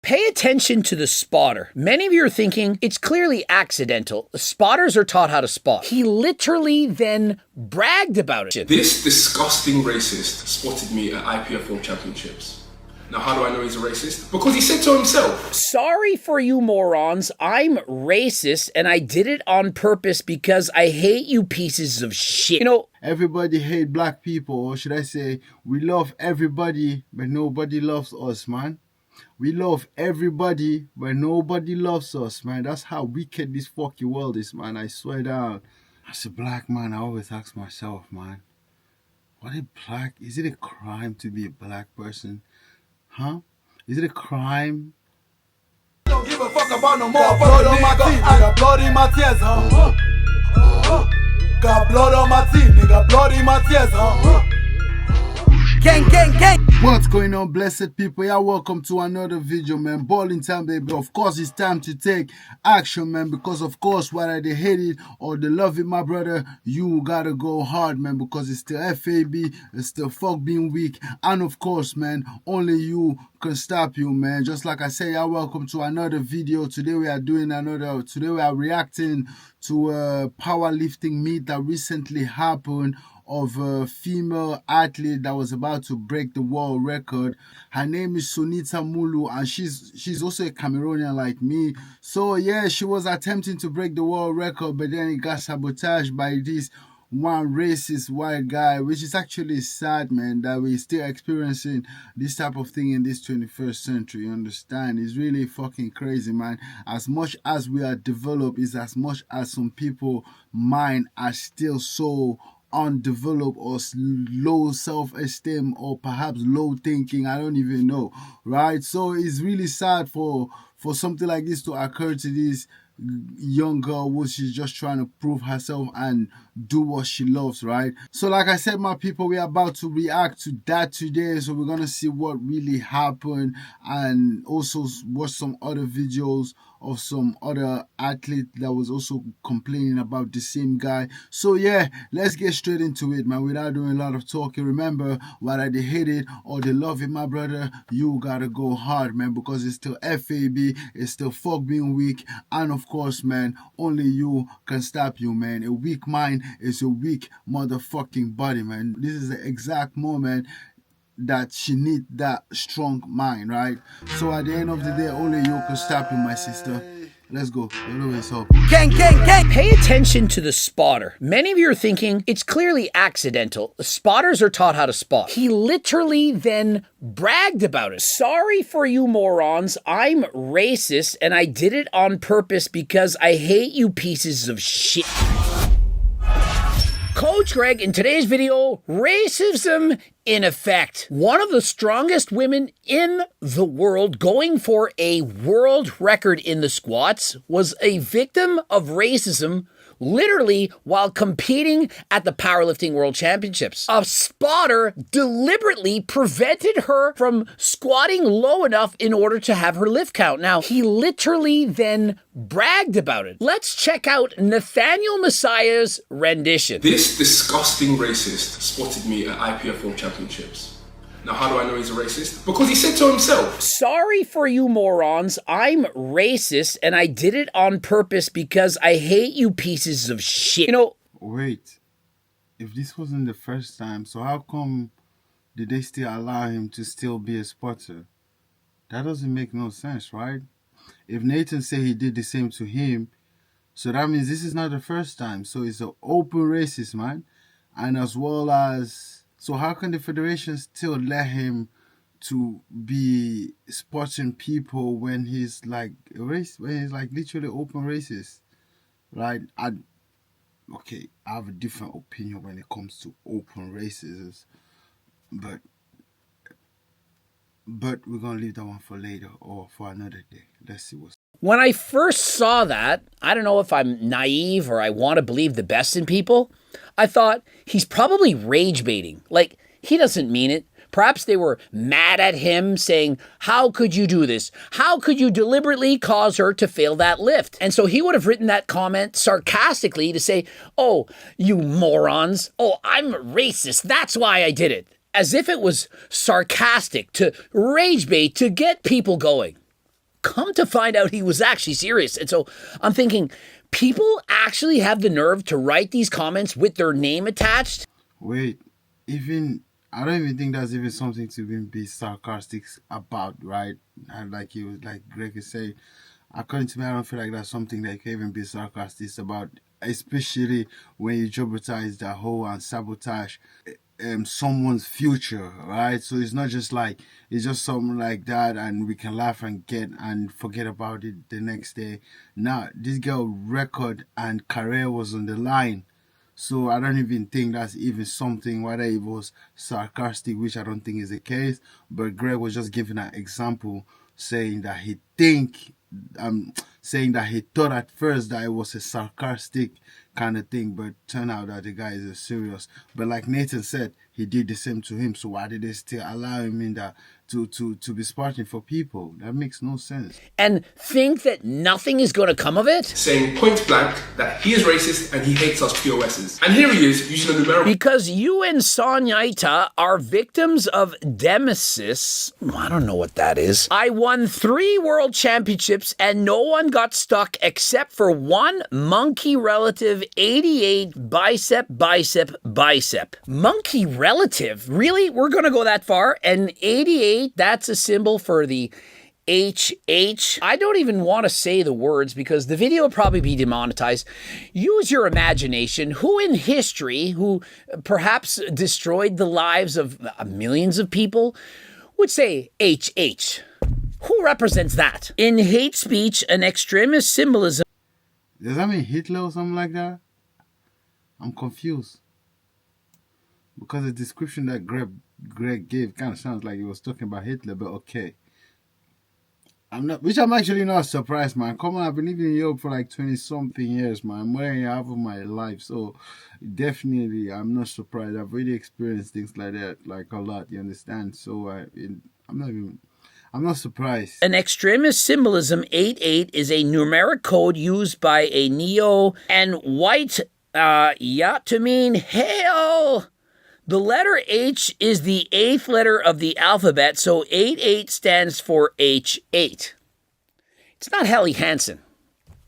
Pay attention to the spotter. Many of you are thinking it's clearly accidental. Spotters are taught how to spot. He literally then bragged about it. This disgusting racist spotted me at IPF World Championships. Now, how do I know he's a racist? Because he said so himself. Sorry for you morons, I'm racist and I did it on purpose because I hate you pieces of shit. You know, everybody hate black people, or should I say, we love everybody, but nobody loves us, man. We love everybody, but nobody loves us, man. That's how wicked this fucking world is, man. I swear down. As a black man, I always ask myself, man, is it a crime to be a black person? Huh? Is it a crime? Don't give a fuck about no more. Got blood on my teeth, nigga, blood in my tears, Got blood on my teeth, nigga, blood in my tears, Gang, gang, gang! What's going on, blessed people? Yeah, welcome to another video, man. Balling time, baby. Of course, it's time to take action, man. Because, of course, whether they hate it or they love it, my brother, you gotta go hard, man. Because it's still FAB, it's still fuck being weak. And, of course, man, only you can stop you, man. Just like I say, yeah, welcome to another video. Today we are reacting to a powerlifting meet that recently happened of a female athlete that was about to break the world record. Her name is Sonita Muluh, and she's also a Cameroonian like me. So yeah, she was attempting to break the world record, but then it got sabotaged by this one racist white guy, which is actually sad, man, that we're still experiencing this type of thing in this 21st century. You understand? It's really fucking crazy, man. As much as we are developed, is as much as some people mind are still so undeveloped or low self-esteem or perhaps low thinking. I don't even know, right? So it's really sad for something like this to occur to this young girl who she's just trying to prove herself and do what she loves, right? So like I said, my people, we're about to react to that today. So we're gonna see what really happened and also watch some other videos of some other athlete that was also complaining about the same guy. So yeah, let's get straight into it, man, without doing a lot of talking. Remember, whether they hate it or they love it, my brother, you gotta go hard, man, because it's still FAB, it's still fuck being weak, and of course, man, only you can stop you, man. A weak mind is a weak motherfucking body, man. This is the exact moment that she need that strong mind, right? So at the end of the day, only you can stop you, my sister. Let's go. Gang, gang, gang! Pay attention to the spotter. Many of you are thinking it's clearly accidental. Spotters are taught how to spot. He literally then bragged about it. Sorry for you morons, I'm racist and I did it on purpose because I hate you pieces of shit. Coach Greg, in today's video, racism in effect. One of the strongest women in the world going for a world record in the squats was a victim of racism literally while competing at the Powerlifting World Championships. A spotter deliberately prevented her from squatting low enough in order to have her lift count. Now, he literally then bragged about it. Let's check out Nathaniel Messiah's rendition. This disgusting racist spotted me at IPF World Championships. Now, how do I know he's a racist? Because he said so himself. Sorry for you morons, I'm racist and I did it on purpose because I hate you pieces of shit. You know, wait, if this wasn't the first time, so how come did they still allow him to still be a spotter? That doesn't make no sense, right? If Nathan said he did the same to him, so that means this is not the first time. So it's an open racist, man. And as well as, so how can the federation still let him to be spotting people when he's like literally open racist, right? Okay, I have a different opinion when it comes to open racism, but we're gonna leave that one for later or for another day. Let's see what's. When I first saw that, I don't know if I'm naive or I want to believe the best in people, I thought he's probably rage baiting. Like, he doesn't mean it. Perhaps they were mad at him saying, how could you do this? How could you deliberately cause her to fail that lift? And so he would have written that comment sarcastically to say, oh, you morons. Oh, I'm racist. That's why I did it. As if it was sarcastic to rage bait to get people going. come to find out he was actually serious. And so I'm thinking, people actually have the nerve to write these comments with their name attached? Wait, even I don't even think that's even something to even be sarcastic about, right? And like Greg is saying, according to me, I don't feel like that's something that you can even be sarcastic about, especially when you jeopardize the whole and sabotage someone's future, right? So it's not just like it's just something like that and we can laugh and get and forget about it the next day. Now this girl record and career was on the line. So I don't even think that's even something, whether it was sarcastic, which I don't think is the case. But Greg was just giving an example, saying that saying that he thought at first that it was a sarcastic kind of thing, but turned out that the guy is a serious. But like Nathan said, he did the same to him. So why did they still allow him in that to be sparking for people? That makes no sense. And think that nothing is going to come of it? Saying point blank that he is racist and he hates us POSs. And here he is using a numerical. Because you and Sonita are victims of Demesis. I don't know what that is. I won 3 world championships and no one got stuck except for one monkey relative 88 bicep. Monkey relative? Really? We're going to go that far? And 88, that's a symbol for the HH. I don't even want to say the words because the video will probably be demonetized. Use your imagination. Who in history, who perhaps destroyed the lives of millions of people, would say HH? Who represents that? In hate speech, an extremist symbolism. Does that mean Hitler or something like that? I'm confused. Because the description that Greg gave kind of sounds like he was talking about Hitler, but okay. I'm actually not surprised, man. Come on, I've been living in Europe for like 20-something years, man. More than half of my life. So definitely, I'm not surprised. I've really experienced things like that, like a lot, you understand? So I'm not surprised. An extremist symbolism 88 is a numeric code used by a neo and white to mean hail. The letter H is the 8th letter of the alphabet, so 88 stands for H8. It's not Helly Hansen,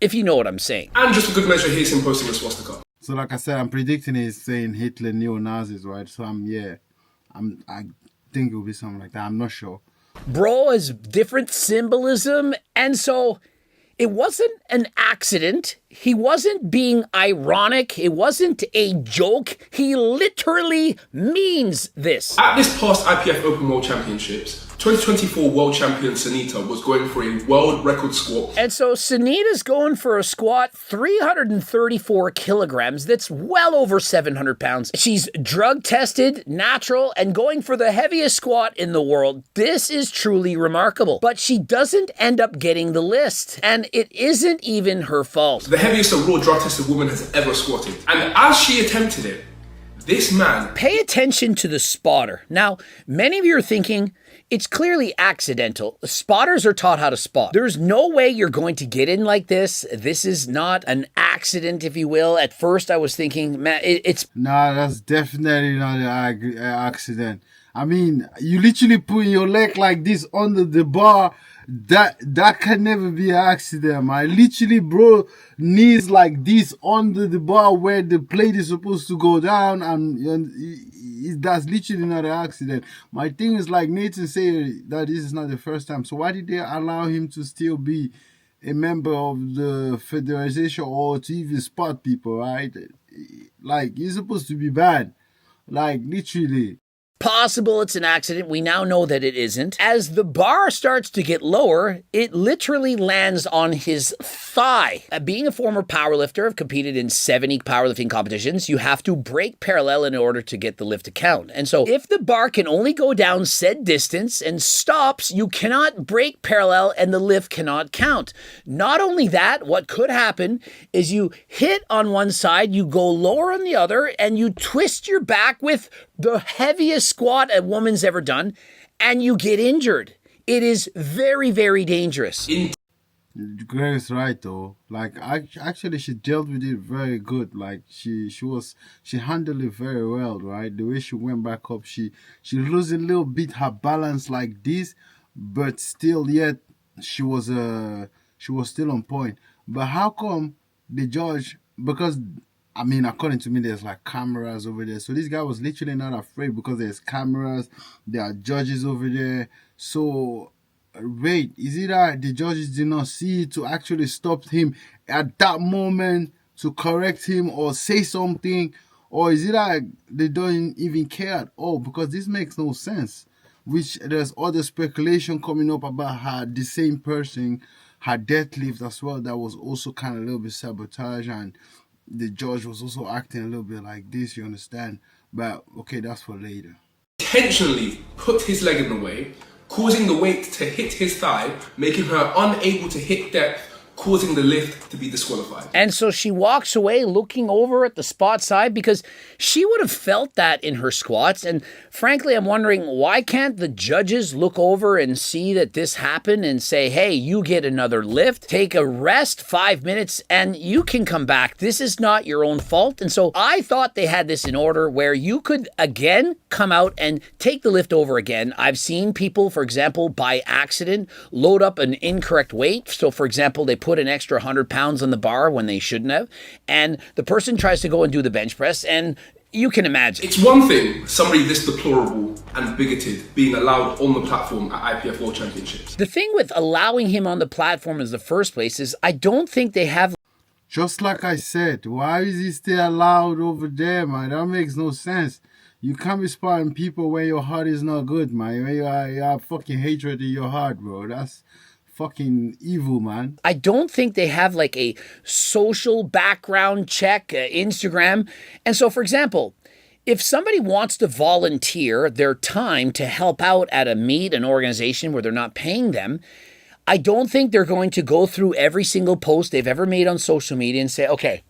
if you know what I'm saying. And just a good measure, here's him posting a swastika. So like I said, I'm predicting he's saying Hitler neo-Nazis, right? So I think it'll be something like that. I'm not sure. Bro has different symbolism, and so it wasn't an accident. He wasn't being ironic. It wasn't a joke. He literally means this. At this past IPF Open World Championships, 2024 world champion Sonita was going for a world record squat. And so Sonita's going for a squat 334 kilograms. That's well over 700 pounds. She's drug tested, natural, and going for the heaviest squat in the world. This is truly remarkable. But she doesn't end up getting the list. And it isn't even her fault. The heaviest a raw drug tested woman has ever squatted. And as she attempted it, this man... Pay attention to the spotter. Now, many of you are thinking, it's clearly accidental. Spotters are taught how to spot. There's no way you're going to get in like this. This is not an accident, if you will. At first, I was thinking, man, it's... Nah, that's definitely not an accident. I mean, you literally putting your leg like this under the bar. That can never be an accident, man. Literally, bro, knees like this under the bar where the plate is supposed to go down, and that's literally not an accident. My thing is, like Nathan said, that this is not the first time. So why did they allow him to still be a member of the federation or to even spot people, right? Like, he's supposed to be banned. Like, literally. Possible it's an accident. We now know that it isn't. As the bar starts to get lower, it literally lands on his thigh. Being a former powerlifter, I've competed in 70 powerlifting competitions. You have to break parallel in order to get the lift to count. And so if the bar can only go down said distance and stops, you cannot break parallel and the lift cannot count. Not only that, what could happen is you hit on one side, you go lower on the other, and you twist your back with the heaviest squat a woman's ever done, and you get injured. It is very, very dangerous. Greg's right though. Like, actually, she dealt with it very good. Like, she handled it very well, right? The way she went back up, she losing a little bit her balance like this, but still yet she was still on point. But how come the judge? Because I mean, according to me, there's like cameras over there. So this guy was literally not afraid because there's cameras. There are judges over there. So wait, is it that the judges did not see to actually stop him at that moment to correct him or say something, or is it that they don't even care at all? Because this makes no sense. Which there's other speculation coming up about her, the same person, her deadlift as well. That was also kind of a little bit sabotage, and the judge was also acting a little bit like this. You understand? But okay, that's for later. Intentionally put his leg in the way, causing the weight to hit his thigh, making her unable to hit depth, causing the lift to be disqualified. And so she walks away looking over at the spot side because she would have felt that in her squats. And frankly, I'm wondering, why can't the judges look over and see that this happened and say, hey, you get another lift, take a rest, 5 minutes, and you can come back. This is not your own fault. And so I thought they had this in order where you could, again, come out and take the lift over again. I've seen people, for example, by accident, load up an incorrect weight. So, for example, they put an extra 100 pounds on the bar when they shouldn't have, and the person tries to go and do the bench press, and you can imagine. It's one thing somebody this deplorable and bigoted being allowed on the platform at IPF World Championships. The thing with allowing him on the platform in the first place is I don't think they have... Just like I said, why is he still allowed over there, man? That makes no sense. You can't be sparring people when your heart is not good, man. When you have fucking hatred in your heart, bro. That's fucking evil, man. I don't think they have like a social background check, Instagram. And so, for example, if somebody wants to volunteer their time to help out at a meet, an organization where they're not paying them, I don't think they're going to go through every single post they've ever made on social media and say, okay,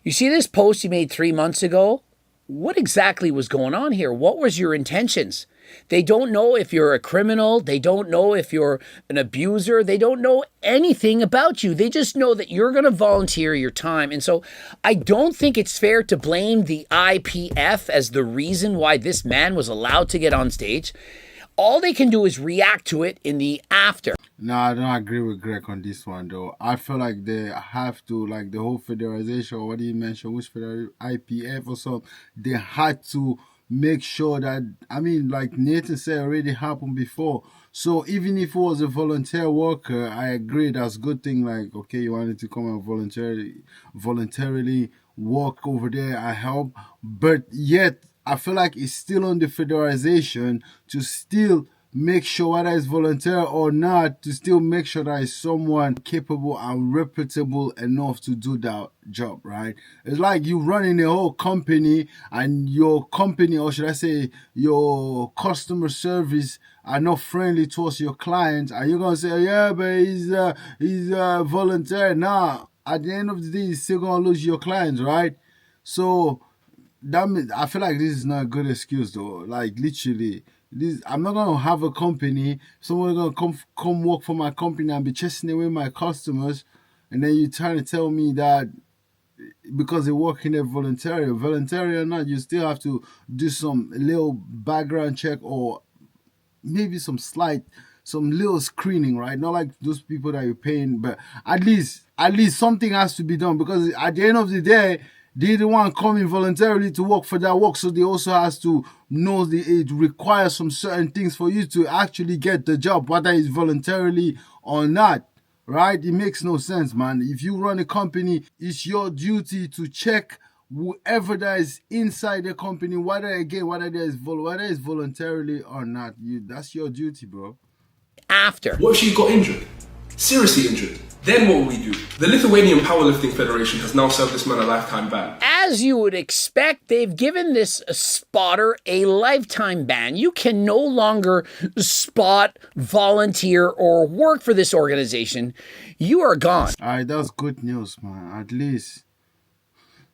you see this post you made 3 months ago? What exactly was going on here? What was your intentions? They don't know if you're a criminal. They don't know if you're an abuser. They don't know anything about you. They just know that you're going to volunteer your time. And so I don't think it's fair to blame the IPF as the reason why this man was allowed to get on stage. All they can do is react to it in the after. No, I don't agree with Greg on this one, though. I feel like they have to, like the whole federation, or what did you mention, which federation, IPF or something, they had to make sure that, I mean, like Nathan said, already happened before. So even if it was a volunteer worker, I agree, that's a good thing. Like, okay, you wanted to come and voluntarily work over there, I help. But yet, I feel like it's still on the federation to still make sure whether it's volunteer or not, to still make sure that it's someone capable and reputable enough to do that job, right? It's like you running a whole company, and your company, or should I say your customer service, are not friendly towards your clients, and you're gonna say, yeah, but he's volunteer. Nah, at the end of the day, you're still gonna lose your clients, right? So that means, I feel like this is not a good excuse, though. Like literally, this, I'm not gonna have a company. Someone's gonna come work for my company and be chasing away my customers, and then you trying to tell me that because they work in a voluntary or not, you still have to do some little background check, or maybe some little screening, right? Not like those people that you're paying, but at least something has to be done, because at the end of the day, they the one coming voluntarily to work for that work, so they also has to know it requires some certain things for you to actually get the job, whether it's voluntarily or not, right? It makes no sense, man. If you run a company, it's your duty to check whoever that is inside the company, whether it's voluntarily or not. That's your duty, bro. After. What if she got injured? Seriously injured? Then what will we do? The Lithuanian Powerlifting Federation has now served this man a lifetime ban. As you would expect, they've given this spotter a lifetime ban. You can no longer spot, volunteer, or work for this organization. You are gone. All right, that's good news, man, at least.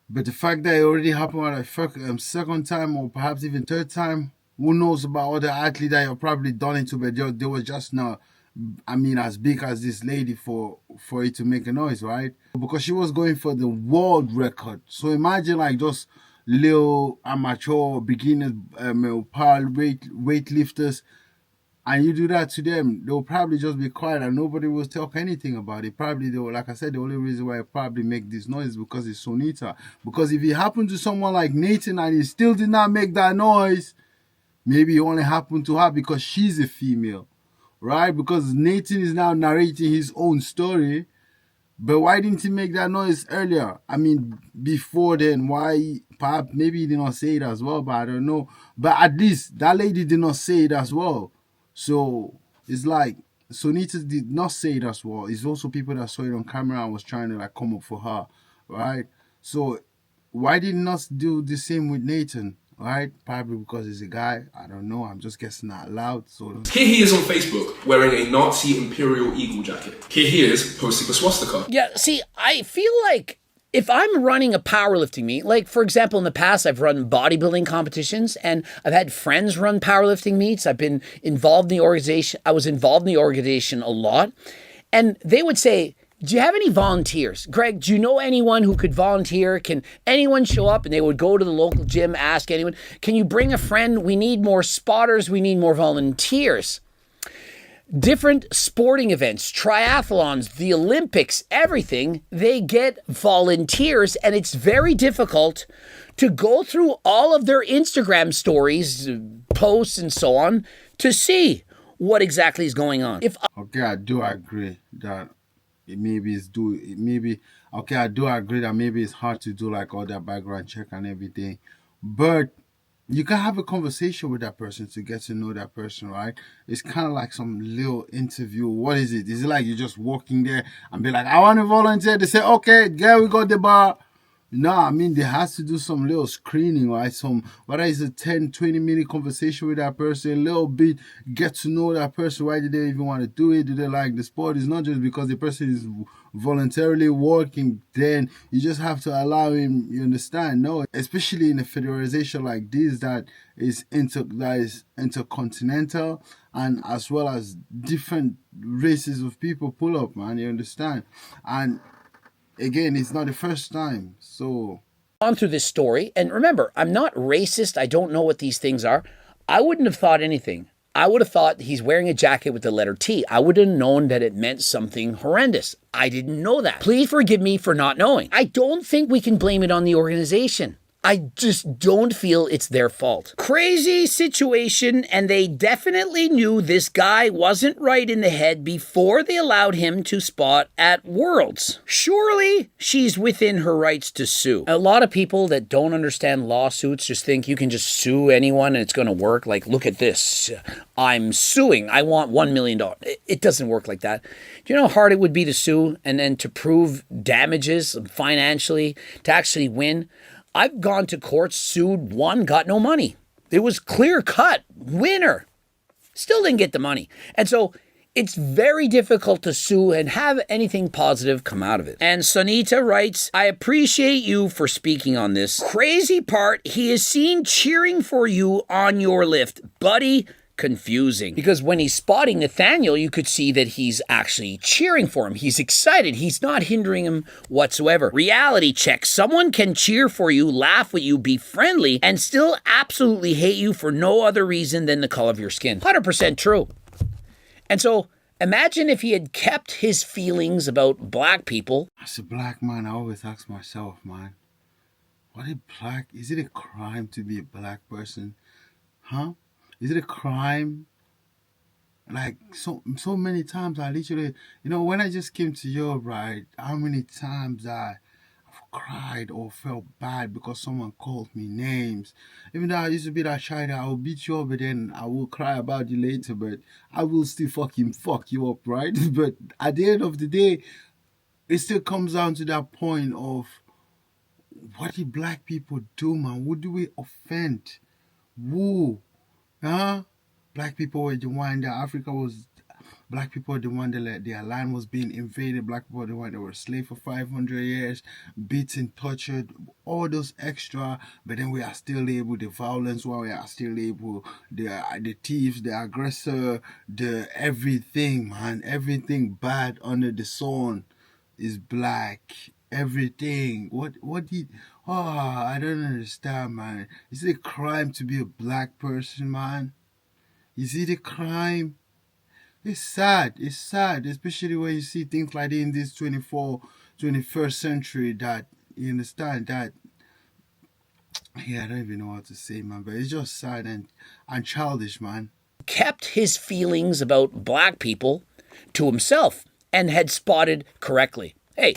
But the fact that it already happened at a second time, or perhaps even third time, who knows about other athletes that you've probably done it to, but they were just not, I mean, as big as this lady for it to make a noise, right? Because she was going for the world record. So imagine like those little amateur beginners, power weightlifters. and you do that to them, they'll probably just be quiet and nobody will talk anything about it. Probably they will, like I said, the only reason why I probably make this noise is because it's Sonita. Because if it happened to someone like Nathan and he still did not make that noise, maybe it only happened to her because she's a female, right? Because Nathan is now narrating his own story. But why didn't he make that noise earlier? I mean, before then, why? Perhaps maybe he did not say it as well, but I don't know. But at least that lady did not say it as well. So it's like Sonita did not say it as well. It's also people that saw it on camera and was trying to like come up for her, right? So why did not do the same with Nathan? Right? Probably because he's a guy. I don't know. I'm just guessing out loud. So Here he is on Facebook wearing a Nazi Imperial Eagle jacket. Here he is posting a swastika. Yeah, see, I feel like if I'm running a powerlifting meet, like for example, in the past, I've run bodybuilding competitions and I've had friends run powerlifting meets. I've been involved in the organization. I was involved in the organization a lot. And they would say, do you have any volunteers? Greg, do you know anyone who could volunteer? Can anyone show up? And they would go to the local gym, ask anyone, can you bring a friend? We need more spotters. We need more volunteers. Different sporting events, triathlons, the Olympics, everything, they get volunteers, and it's very difficult to go through all of their Instagram stories, posts, and so on to see what exactly is going on. okay, I do agree that I do agree that maybe it's hard to do like all that background check and everything, but you can have a conversation with that person to get to know that person, right? It's kind of like some little interview. What is it? Is it like you're just walking there and be like, I want to volunteer? They say, okay, girl, we got the bar. No, I mean, they has to do some little screening, right? Whether it's a 10, 20-minute conversation with that person, a little bit, get to know that person. Why did they even want to do it? Do they like the sport? It's not just because the person is voluntarily working, then you just have to allow him, you understand? No, especially in a federation like this that is intercontinental and as well as different races of people pull up, man, you understand? And again, it's not the first time, so Gone through this story, and remember, I'm not racist. I don't know what these things are. I wouldn't have thought anything. I would have thought he's wearing a jacket with the letter T. I would have known that it meant something horrendous. I didn't know that. Please forgive me for not knowing. I don't think we can blame it on the organization. I just don't feel it's their fault. Crazy situation, and they definitely knew this guy wasn't right in the head before they allowed him to spot at Worlds. Surely she's within her rights to sue. A lot of people that don't understand lawsuits just think you can just sue anyone and it's going to work. Like, look at this. I'm suing. I want $1 million. It doesn't work like that. Do you know how hard it would be to sue and then to prove damages financially, to actually win? I've gone to court, sued, won, got no money. It was clear cut, winner. Still didn't get the money. And so it's very difficult to sue and have anything positive come out of it. And Sonita writes, I appreciate you for speaking on this. Crazy part, he is seen cheering for you on your lift. Buddy, confusing. Because when he's spotting Nathaniel, you could see that he's actually cheering for him. He's excited. He's not hindering him whatsoever. Reality check. Someone can cheer for you, laugh with you, be friendly, and still absolutely hate you for no other reason than the color of your skin. 100% true. And so imagine if he had kept his feelings about black people. As a black man, I always ask myself, man, is it a crime to be a black person? Huh? Is it a crime? Like, so many times I literally, when I just came to Europe, right, how many times I've cried or felt bad because someone called me names. Even though I used to be that shy that I will beat you up, but then I will cry about you later, but I will still fucking fuck you up, right? But at the end of the day, it still comes down to that point of, what did black people do, man? Who do we offend? Who? Huh? Black people were the one that black people were the one that their land was being invaded. Black people were the one that were slaves for 500 years, beaten, tortured, all those extra. But then we are still able, the violence, while we are still able, the thieves, the aggressor, the everything, man, everything bad under the sun is black. Everything. I don't understand, man. Is it a crime to be a black person, man? Is it a crime? It's sad. It's sad, especially when you see things like that in this 21st century. That you understand that. Yeah, I don't even know what to say, man. But it's just sad and childish, man. Kept his feelings about black people to himself and had spotted correctly. Hey,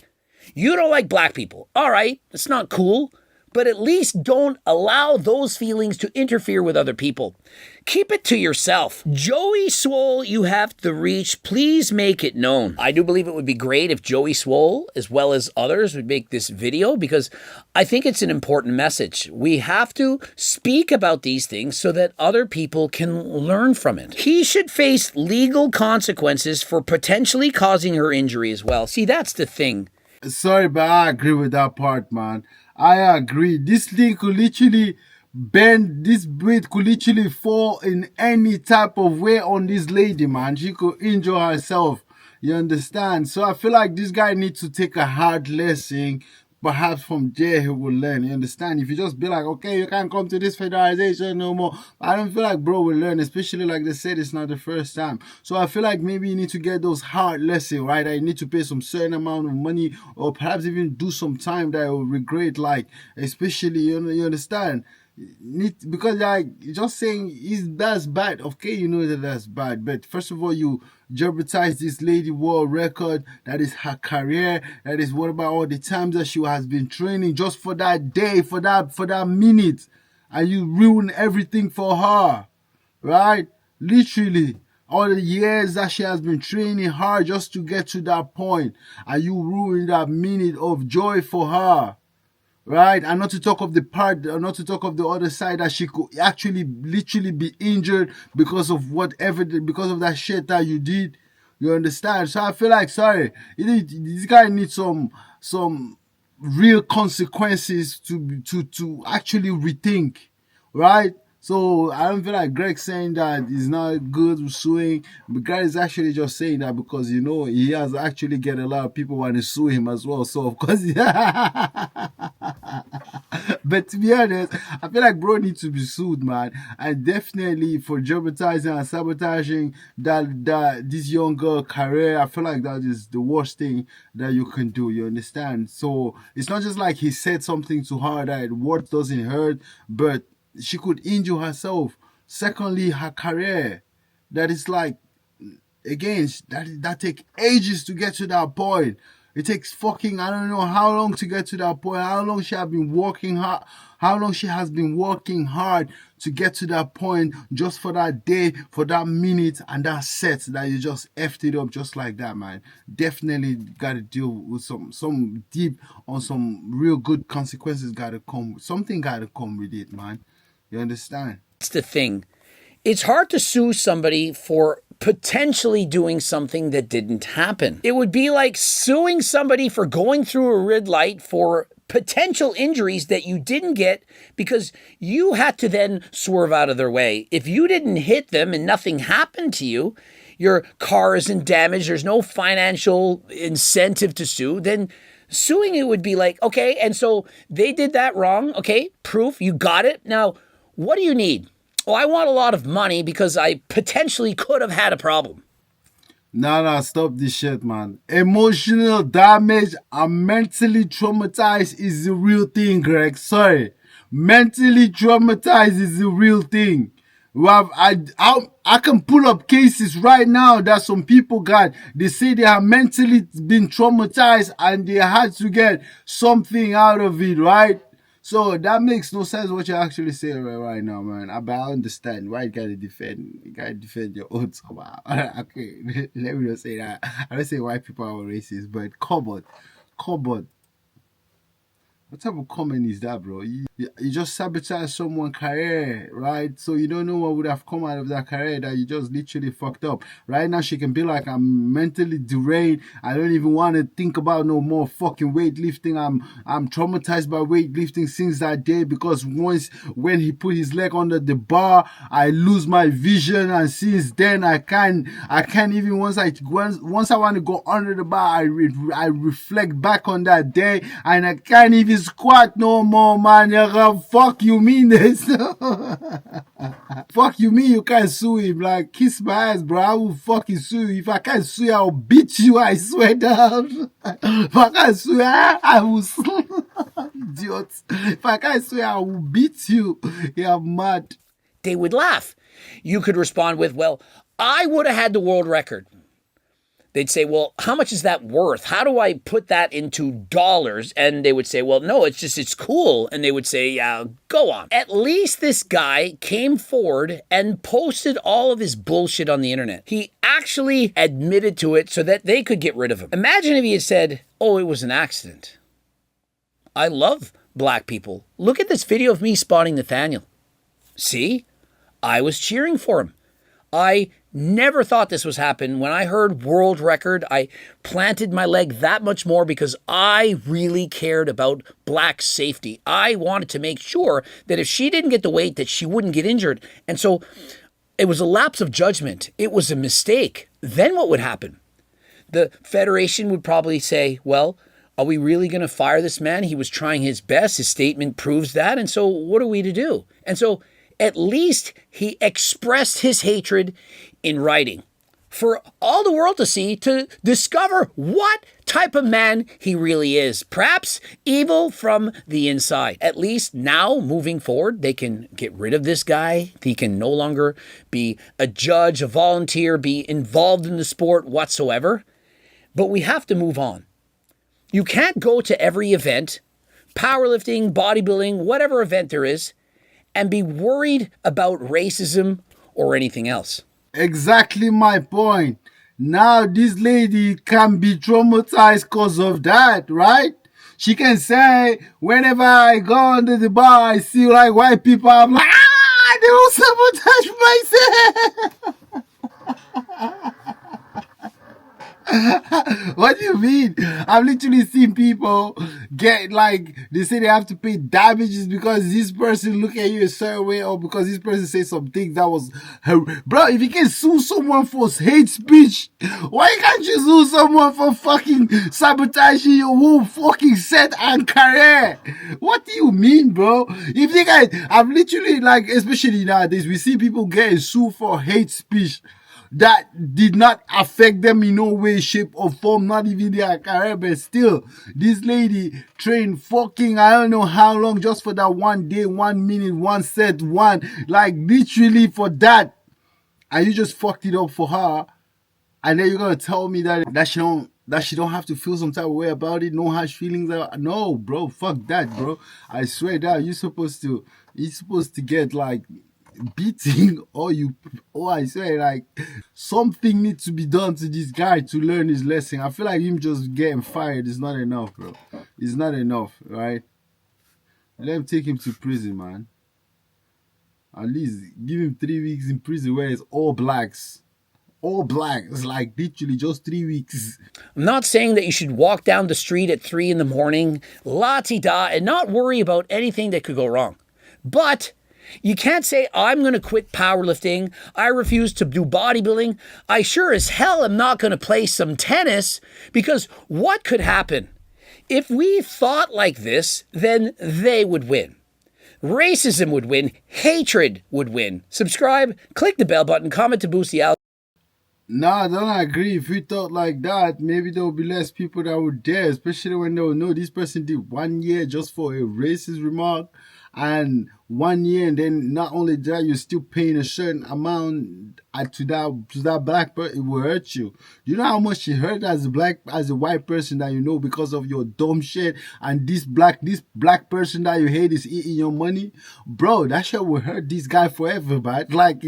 you don't like black people. All right, it's not cool, but at least don't allow those feelings to interfere with other people. Keep it to yourself. Joey Swole, you have to reach. Please make it known. I do believe it would be great if Joey Swole, as well as others, would make this video because I think it's an important message. We have to speak about these things so that other people can learn from it. He should face legal consequences for potentially causing her injury as well. See, that's the thing. Sorry, but I agree with that part, man. I agree. This thing could literally bend, this blade could literally fall in any type of way on this lady, man. She could injure herself. You understand? So I feel like this guy needs to take a hard lesson. Perhaps from there he will learn. You understand? If you just be like, okay, you can't come to this federalization no more. I don't feel like bro will learn, especially like they said, it's not the first time. So I feel like maybe you need to get those hard lessons, right? That you need to pay some certain amount of money or perhaps even do some time that you will regret, like, especially, you understand? Because like just saying that's bad, okay, you know that's bad, but first of all you jeopardize this lady world record, that is her career, that is what about all the times that she has been training just for that day, for that minute, and you ruin everything for her, right? Literally all the years that she has been training hard just to get to that point, and you ruin that minute of joy for her. Right, and not to talk of not to talk of the other side that she could actually literally be injured because of because of that shit that you did. You understand? So I feel like, sorry, this guy needs some real consequences to actually rethink, right? So I don't feel like Greg saying that he's not good with suing, but Greg is actually just saying that because he has actually get a lot of people want to sue him as well. So of course, but to be honest, I feel like bro needs to be sued, man, and definitely for jeopardizing and sabotaging this young girl career. I feel like that is the worst thing that you can do. You understand? So it's not just like he said something to her that words doesn't hurt, but she could injure herself. Secondly, her career. That is like, again, that take ages to get to that point. It takes fucking, I don't know how long to get to that point. How long she has been working hard. How long she has been working hard to get to that point, just for that day, for that minute, and that set that you just effed it up just like that, man. Definitely gotta deal with some deep on some real good consequences gotta come. Something gotta come with it, man. You understand? That's the thing. It's hard to sue somebody for potentially doing something that didn't happen. It would be like suing somebody for going through a red light for potential injuries that you didn't get because you had to then swerve out of their way. If you didn't hit them and nothing happened to you, your car isn't damaged, there's no financial incentive to sue, then suing it would be like, okay, and so they did that wrong, okay, proof, you got it. Now, what do you need? Oh, I want a lot of money because I potentially could have had a problem. Nah, stop this shit, man. Emotional damage and mentally traumatized is the real thing, Greg. Sorry. Mentally traumatized is the real thing. I can pull up cases right now that some people they say they have mentally been traumatized and they had to get something out of it, right? So that makes no sense what you're actually saying right now, man. But I understand why you gotta defend your own somehow. Okay, let me not say that. I don't say white people are racist, but come on. What type of comment is that, bro? You just sabotage someone's career, right? So you don't know what would have come out of that career that you just literally fucked up. Right now, she can be like, I'm mentally deranged. I don't even want to think about no more fucking weightlifting. I'm traumatized by weightlifting since that day because when he put his leg under the bar, I lose my vision, and since then I can't even once I want to go under the bar, I reflect back on that day, and I can't even squat no more, man. Fuck you mean this? Fuck you mean you can't sue him? Like, kiss my ass, bro. I will fucking sue you. If I can't sue you, I'll beat you. I swear down. If I can't sue you, I will. Idiots. If I can't sue you, I will beat you. You're mad. They would laugh. You could respond with, well, I would have had the world record. They'd say, well, how much is that worth? How do I put that into dollars? And they would say, well, no, it's cool. And they would say, yeah, go on. At least this guy came forward and posted all of his bullshit on the internet. He actually admitted to it so that they could get rid of him. Imagine if he had said, oh, it was an accident. I love black people. Look at this video of me spotting Nathaniel. See? I was cheering for him. I never thought this was happening. When I heard world record, I planted my leg that much more because I really cared about black safety. I wanted to make sure that if she didn't get the weight, that she wouldn't get injured. And so it was a lapse of judgment. It was a mistake. Then what would happen? The federation would probably say, well, are we really going to fire this man? He was trying his best. His statement proves that. And so what are we to do? And so at least he expressed his hatred in writing for all the world to see, to discover what type of man he really is. Perhaps evil from the inside. At least now, moving forward, they can get rid of this guy. He can no longer be a judge, a volunteer, be involved in the sport whatsoever. But we have to move on. You can't go to every event, powerlifting, bodybuilding, whatever event there is, and be worried about racism or anything else. Exactly my point. Now this lady can be traumatized because of that, right? She can say, whenever I go under the bar, I see like white people, I'm like, they will sabotage myself. What do you mean? I've literally seen people get like, they say they have to pay damages because this person look at you a certain way or because this person says some things that was bro, if you can sue someone for hate speech, why can't you sue someone for fucking sabotaging your whole fucking set and career? What do you mean, bro? If they guys, I've literally like, especially nowadays, we see people getting sued for hate speech that did not affect them in no way, shape, or form, not even their career, but still, this lady trained fucking, I don't know how long, just for that 1 day, 1 minute, 1 set, like literally for that, and you just fucked it up for her, and then you're gonna tell me that she don't have to feel some type of way about it, no harsh feelings. No, bro, fuck that, bro. I swear that you're supposed to get like beating or I swear like something needs to be done to this guy to learn his lesson. I feel like him just getting fired is not enough, bro. It's not enough, right? Let him take him to prison, man. At least give him 3 weeks in prison where it's all blacks. All blacks, like literally just 3 weeks. I'm not saying that you should walk down the street at 3 a.m, la-ti-da, and not worry about anything that could go wrong. But you can't say, I'm going to quit powerlifting. I refuse to do bodybuilding. I sure as hell am not going to play some tennis, because what could happen? If we thought like this, then they would win. Racism would win. Hatred would win. Subscribe, click the bell button, comment to boost the algorithm. Nah, I don't agree. If we thought like that, maybe there would be less people that would dare, especially when they would know this person did 1 year just for a racist remark. And 1 year, and then not only that, you're still paying a certain amount to that black person. It will hurt you. You know how much it hurt as a white person that you know because of your dumb shit, and this black person that you hate is eating your money, bro. That shit will hurt this guy forever, but like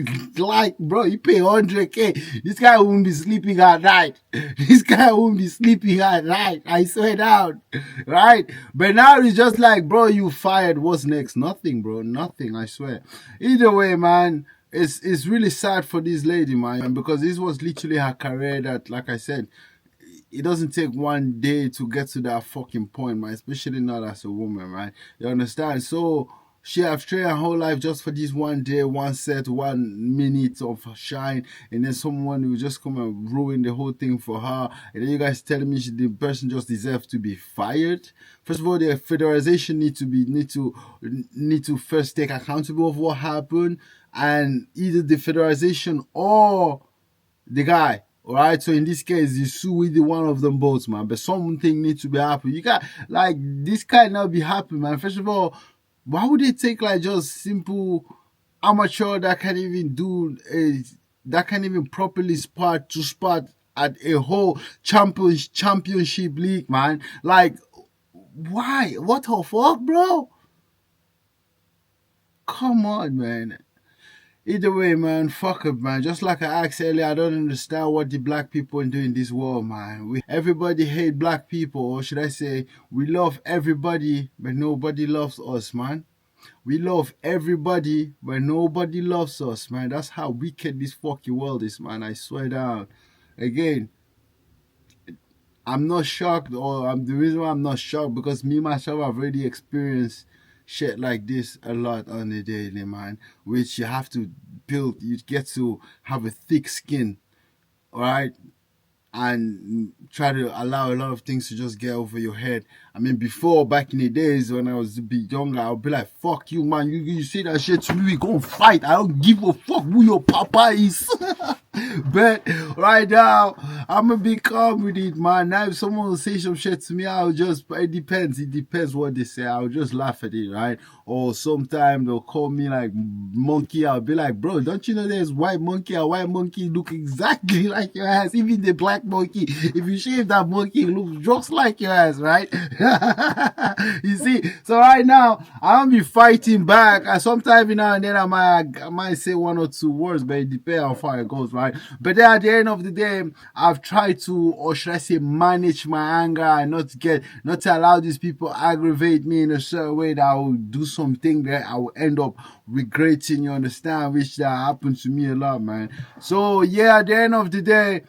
bro, you pay 100K, this guy won't be sleeping at night. This guy won't be sleeping at night. I swear down, right? But now it's just like, bro, you fired. What's next? Nothing, bro. Nothing, I swear. Either way, man, it's really sad for this lady, man, because this was literally her career that, like I said, it doesn't take 1 day to get to that fucking point, man, especially not as a woman, right? You understand? So she have trained her whole life just for this one day, one set, 1 minute of shine, and then someone will just come and ruin the whole thing for her. And then you guys telling me the person just deserves to be fired. First of all, the federation need to first take accountable of what happened, and either the federation or the guy. Alright, so in this case, you sue either one of them both, man. But something needs to be happening. You can't, like, this cannot be happening, man. First of all, why would they take like just simple amateur that can't even properly spot at a whole championship league, man? Like, why? What the fuck, bro? Come on, man. Either way, man, fuck it, man. Just like I asked earlier, I don't understand what the black people do in this world, man. Everybody hate black people, or should I say, we love everybody, but nobody loves us, man. We love everybody, but nobody loves us, man. That's how wicked this fucking world is, man. I swear down. Again, I'm not shocked, or the reason why I'm not shocked, because me, myself, I've already experienced shit like this a lot on the daily, man, which you have to build. You get to have a thick skin, all right, and try to allow a lot of things to just get over your head. I mean, before, back in the days when I was a bit younger, I'll be like, fuck you, man, you say that shit to me, we gonna fight. I don't give a fuck who your papa is. But right now, I'm gonna be calm with it, man. Now if someone will say some shit to me, it depends what they say. I'll just laugh at it, right? Or sometimes they'll call me like monkey. I'll be like, bro, don't you know there's white monkey? A white monkey look exactly like your ass. Even the black monkey, if you shave that monkey, it looks just like your ass, right? You see, so right now I'll be fighting back. Sometimes now and then I might say one or two words, but it depends how far it goes, right? But then at the end of the day, I've tried to, or should I say, manage my anger and not to allow these people aggravate me in a certain way that I will do something that I will end up regretting, you understand, which that happened to me a lot, man. So yeah, at the end of the day,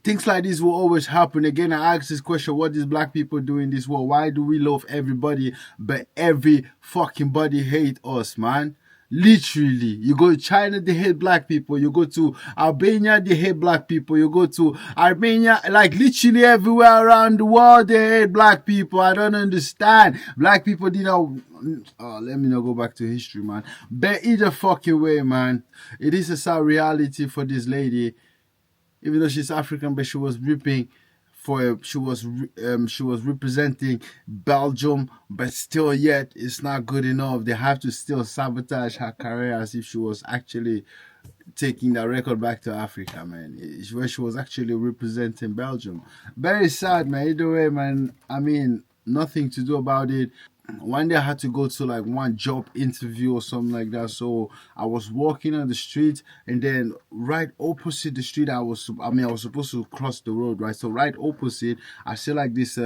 things like this will always happen. Again, I ask this question, what does black people do in this world? Why do we love everybody, but every fucking body hate us, man? Literally, you go to China, they hate black people. You go to Albania, they hate black people. You go to Armenia, like literally everywhere around the world, they hate black people. I don't understand. Black people did not. Let me not go back to history, man. But either fucking way, man, it is a sad reality for this lady. Even though she's African, but she was she was representing Belgium, but still yet it's not good enough. They have to still sabotage her career as if she was actually taking that record back to Africa, man, where she was actually representing Belgium. Very sad, man. Either way, man, I mean, nothing to do about it. One day I had to go to like one job interview or something like that. So I was walking on the street, and then right opposite the street, I was supposed to cross the road, right? So right opposite, I see like this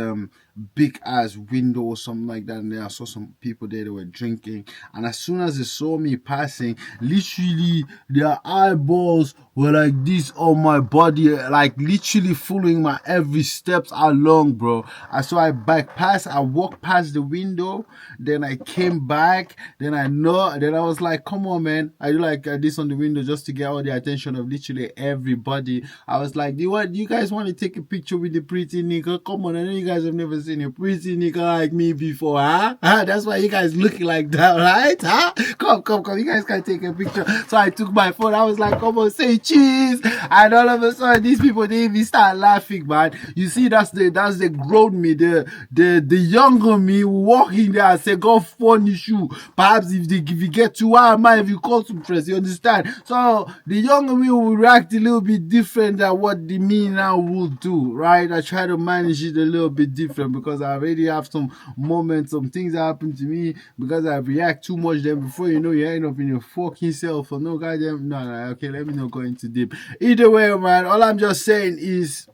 big ass window or something like that, and then I saw some people there that were drinking. And as soon as they saw me passing, literally their eyeballs were like this on my body, like literally following my every steps along, bro. I walked past the window, then I came back, then I was like, come on, man. I do like this on the window just to get all the attention of literally everybody. I was like, do you guys want to take a picture with the pretty nigga? Come on, I know you guys have never seen a pretty nigga like me before, huh? That's why you guys looking like that, right? Huh? Come, you guys can take a picture. So I took my phone, I was like, come on, say cheese. And all of a sudden, these people, they even start laughing, man. You see, that's the grown me, the younger me walking there and say, God punish you. Perhaps if you get to where am I if you call some press, you understand? So the younger me will react a little bit different than what the me now will do, right? I try to manage it a little bit different because I already have some moments, some things that happen to me because I react too much. Then before you know, you end up in your fucking self or no goddamn. No, okay, let me not go into deep. Either way, man, all I'm just saying is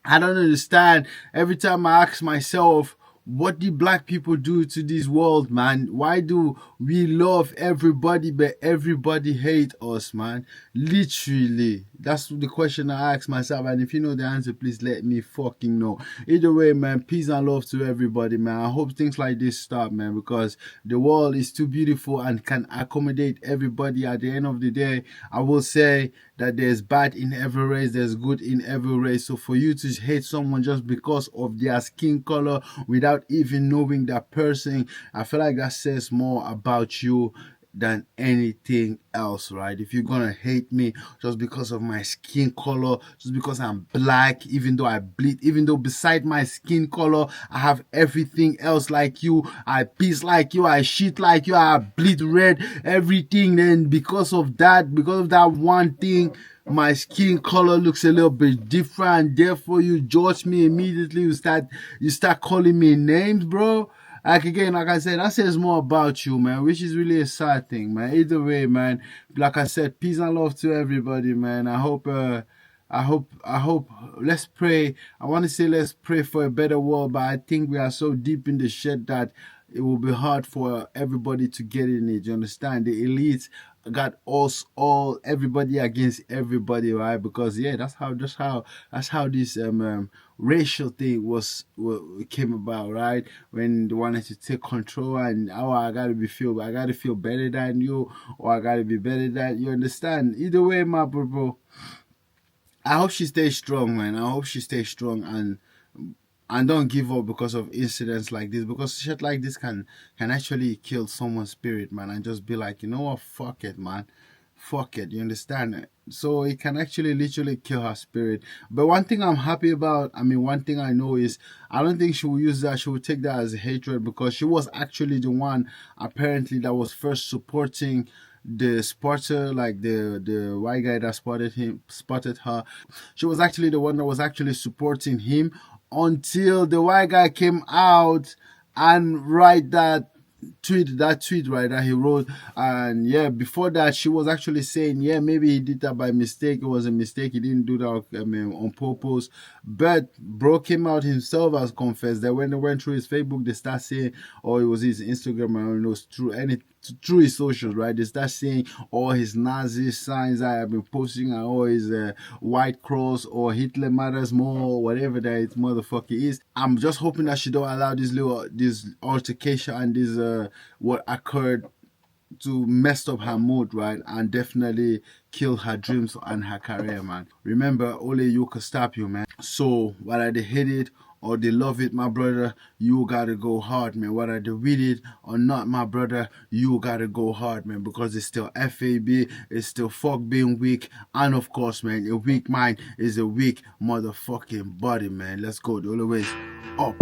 I don't understand. Every time I ask myself, what did black people do to this world, man? Why do we love everybody but everybody hate us, man? Literally, that's the question I ask myself, and if you know the answer, please let me fucking know. Either way, man, peace and love to everybody, man. I hope things like this stop, man, because the world is too beautiful and can accommodate everybody. At the end of the day, I will say that there's bad in every race, there's good in every race. So for you to hate someone just because of their skin color without even knowing that person, I feel like that says more about you than anything else, right? If you're gonna hate me just because of my skin color, just because I'm black, even though I bleed, even though beside my skin color I have everything else like you, I piss like you, I shit like you, I bleed red, everything, then because of that one thing, my skin color looks a little bit different, therefore you judge me immediately, you start calling me names, bro. Like again, like I said, that says more about you, man, which is really a sad thing, man. Either way, man, like I said, peace and love to everybody, man. I hope, let's pray. I want to say let's pray for a better world, but I think we are so deep in the shit that it will be hard for everybody to get in it. You understand? The elites got us all, everybody against everybody, right? Because yeah, that's how this racial thing came about, right? When they wanted to take control, and I gotta feel better than you, or I gotta be better than you. Understand? Either way, my bro, I hope she stays strong, man. I hope she stays strong and don't give up because of incidents like this, because shit like this can actually kill someone's spirit, man, and just be like, you know what, fuck it, man, fuck it, you understand? So it can actually literally kill her spirit. But one thing I'm happy about, one thing I know is, I don't think she will use that, she will take that as hatred, because she was actually the one apparently that was first supporting the spotter, like the white guy that spotted her. She was actually the one that was actually supporting him, until the white guy came out and write that tweet right that he wrote. And yeah, before that she was actually saying, yeah, maybe he did that by mistake, it was a mistake, he didn't do that on purpose. But bro came out himself as confessed that when they went through his Facebook, they start saying, or it was his Instagram, I don't know, through his socials, right? They start saying all his Nazi signs I have been posting, and all his white cross or Hitler matters more, or whatever that it motherfucker is. I'm just hoping that she don't allow this altercation and this what occurred to mess up her mood, right? And definitely kill her dreams and her career, man. Remember, only you can stop you, man. So whether they hate it or they love it, my brother, you gotta go hard, man. Whether they with it or not, my brother, you gotta go hard, man, because it's still FAB, it's still fuck being weak, and of course, man, a weak mind is a weak motherfucking body, man. Let's go, the only way is up.